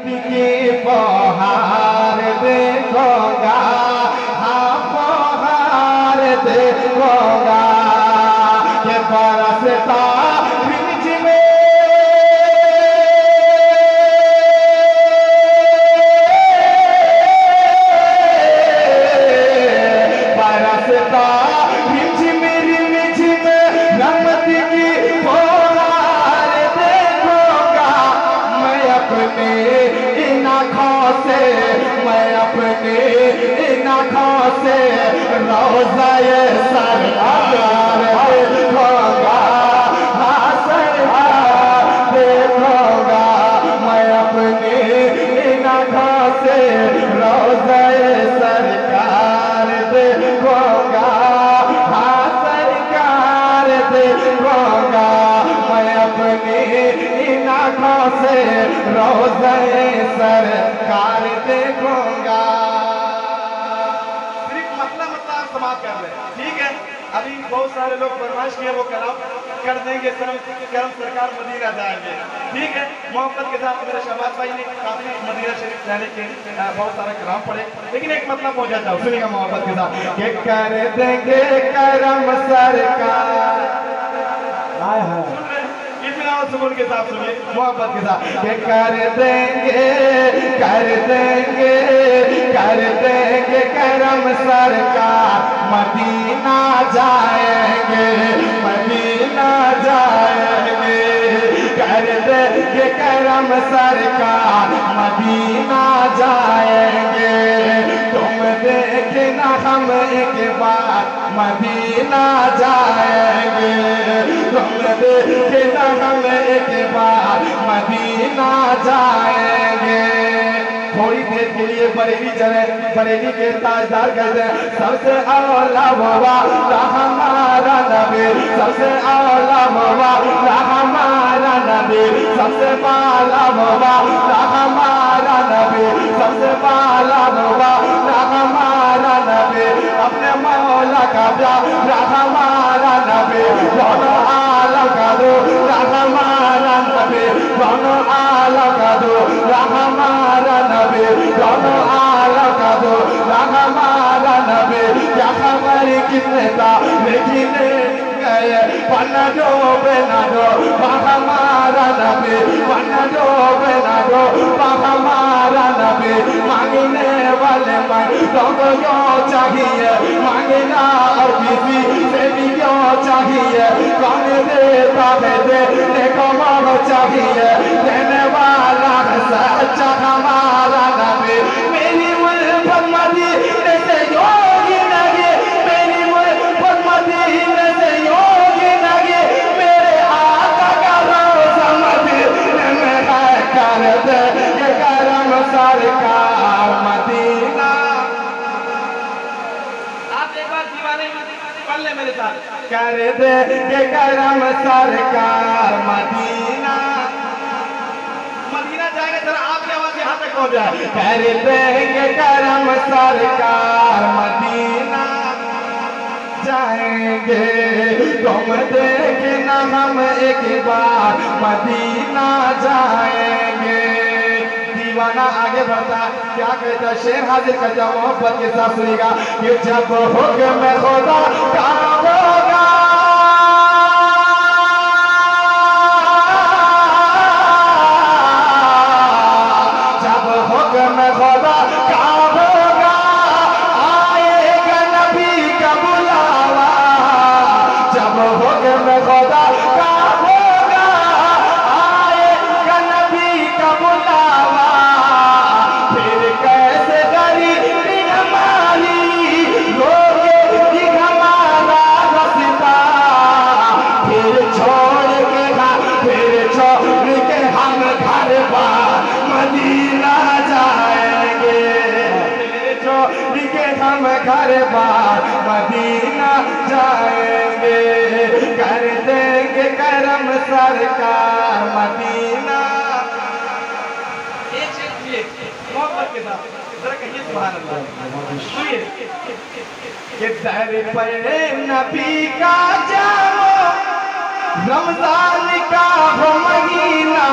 की बहार देखूंगा, हाँ बहार देखूंगा कि बरसता रिमझिम बरसता रिमझिम रिमझिम रहमत की बहार देखूंगा। मैं अपने इन आँखों से, मैं अपने इन आँखों से रोज़ाए सरकार देखूंगा, हाँ सरकार देखूंगा। मैं अपने इन आँखों से रोज़ाए सरकार देखूंगा, हाँ सरकार देखूंगा। मैं अपने इन आँखों से रोज़ाए सरकार देखूंगा। सिर्फ मतलब आप समाप्त कर रहे हैं, ठीक है। अभी बहुत सारे लोग फरमाइश किए वो कर देंगे, करम सरकार मदीना जाएंगे, ठीक है। मोहब्बत के साथ मेरे शहबाज भाई ने काफी मदीना शरीफ जाने के बहुत सारे कलाम पढ़े, लेकिन एक मतलब हो जाता है, सुनिएगा मोहब्बत के साथ कि कर देंगे करम सरकार। सुकून के साथ सुनिए, मोहब्बत के साथ कि कर देंगे करम सरकार, मदीना जाएंगे, मदीना जाएंगे। कर देंगे करम सरकार, मदीना जाएंगे। तुम देखना हम एक बार मदीना जाएंगे, तुम देखना हम एक बार मदीना जाएंगे। थोड़ी देर के लिए बरेली चले, बरेली के ताजदार कहते हैं सबसे औला हुआ हमारा नबी, सबसे औला हुआ हमारा नबी, सबसे बाला हुआ हमारा नबी, सबसे बाला हुआ हमारा नबी। अपने मौला का प्यारा हमारा नबी, दोनों आलम का दो हमारा नबी, दोनों आलम का दो हमारा नबी, दोनों आलम का दो हमारा नबी। क्या खबर कितने था लेकिन गए पन्ना दो बेना दो हमारा नबी, पन्ना दो बेना दो हमारा नबी। मांगने वाले तो क्यों चाहिए, मांगना और किसी से भी क्यों चाहिए। कौन देता है देने को मानो चाहिए, देने वाला सच्चा हमारा नबी। मेरी मुल्फत मदीने से योगी लगे, मेरी मुल्फत मदीने से योगी लगे। मेरे आका का रोज़ा मदीने में है, कर दे ये करम सरकार मदीना। आप एक बार दीवाने पढ़ ले मेरे साथ, कर दे ये करम सरकार मदीना। मदीना जाएंगे जरा आपकी आवाज यहाँ तक हो जाए, कर देंगे करम सरकार मदीना जाएंगे। तुम देखना हम एक बार मदीना जाएंगे। दीवाना आगे बढ़ता क्या कहता, शेर हाजिर करता मोहब्बत के साथ सुनेगा कि जब हुक्म खुदा का होगा, जब हुक्म खुदा का होगा, आएगा नबी का बुलावा। जब हुक्म खुदा का होगा, आएगा नबी का बुलावा। फिर कैसे गरीबी हमारी रोकेगी हमारा रास्ता। फिर छोड़ के हम घर बार मदीना जाएंगे, छोड़ के हम घर बार मदीना जाएंगे। कर देंगे करम सरकार मदीना। मोहब्बत के साथ जरा कहिए सुभान अल्लाह। सुनिए कि दर पर नबी का जाओ, रमजान का हो महीना,